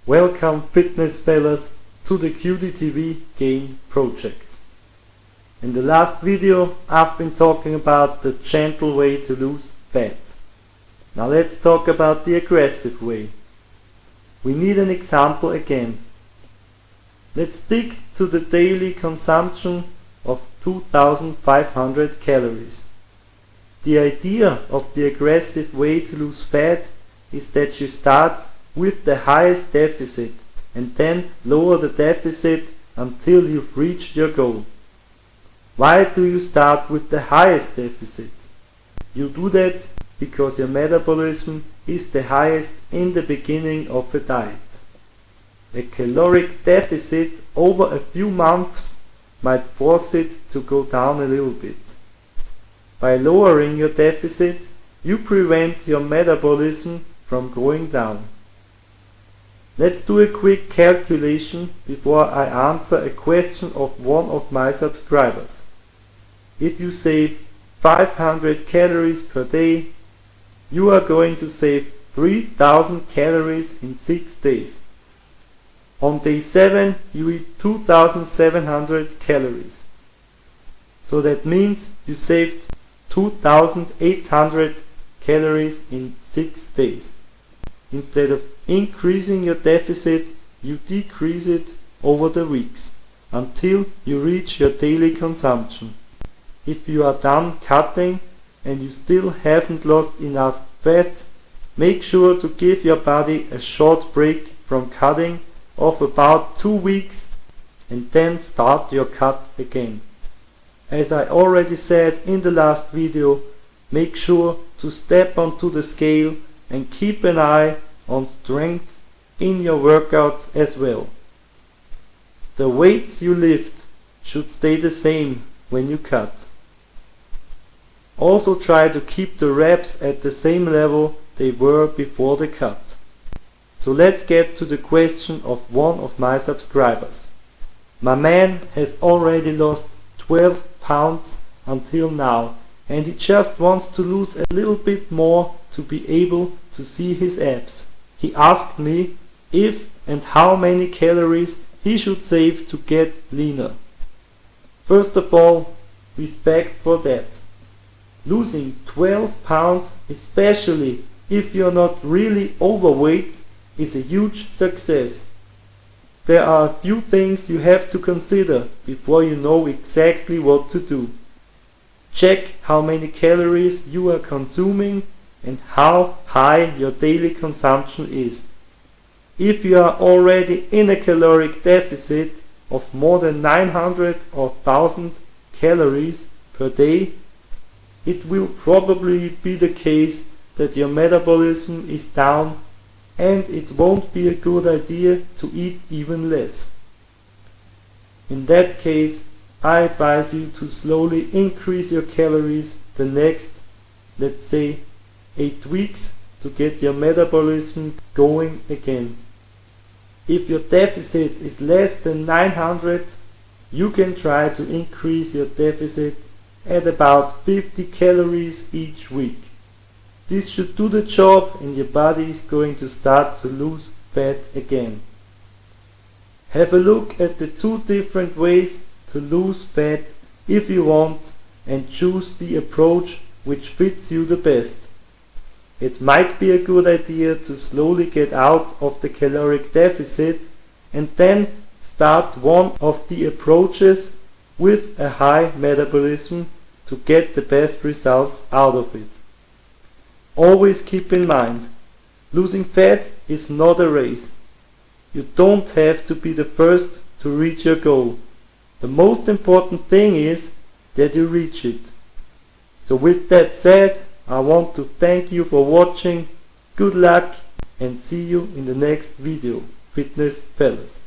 Welcome fitness fellas to the QDTV Gain project. In the last video I've been talking about the gentle way to lose fat. Now let's talk about the aggressive way. We need an example again. Let's stick to the daily consumption of 2500 calories. The idea of the aggressive way to lose fat is that you start with the highest deficit and then lower the deficit until you've reached your goal. Why do you start with the highest deficit? You do that because your metabolism is the highest in the beginning of a diet. A caloric deficit over a few months might force it to go down a little bit. By lowering your deficit, you prevent your metabolism from going down. Let's do a quick calculation before I answer a question of one of my subscribers. If you save 500 calories per day, you are going to save 3000 calories in 6 days. On day 7 you eat 2700 calories. So that means you saved 2800 calories in 6 days. Instead of increasing your deficit, you decrease it over the weeks until you reach your daily consumption. If you are done cutting and you still haven't lost enough fat, make sure to give your body a short break from cutting of about 2 weeks and then start your cut again. As I already said in the last video, make sure to step onto the scale and keep an eye on strength in your workouts as well. The weights you lift should stay the same when you cut. Also try to keep the reps at the same level they were before the cut. So let's get to the question of one of my subscribers. My man has already lost 12 pounds until now and he just wants to lose a little bit more to be able to see his abs. He asked me if and how many calories he should save to get leaner. First of all, respect for that. Losing 12 pounds, especially if you're not really overweight, is a huge success. There are a few things you have to consider before you know exactly what to do. Check how many calories you are consuming and how high your daily consumption is. If you are already in a caloric deficit of more than 900 or 1000 calories per day, it will probably be the case that your metabolism is down and it won't be a good idea to eat even less. In that case, I advise you to slowly increase your calories the next, let's say, 8 weeks to get your metabolism going again. If your deficit is less than 900, you can try to increase your deficit at about 50 calories each week. This should do the job and your body is going to start to lose fat again. Have a look at the 2 different ways to lose fat if you want and choose the approach which fits you the best. It might be a good idea to slowly get out of the caloric deficit and then start one of the approaches with a high metabolism to get the best results out of it. Always keep in mind, losing fat is not a race. You don't have to be the first to reach your goal. The most important thing is that you reach it. So with that said, I want to thank you for watching. Good luck and see you in the next video, fitness fellas.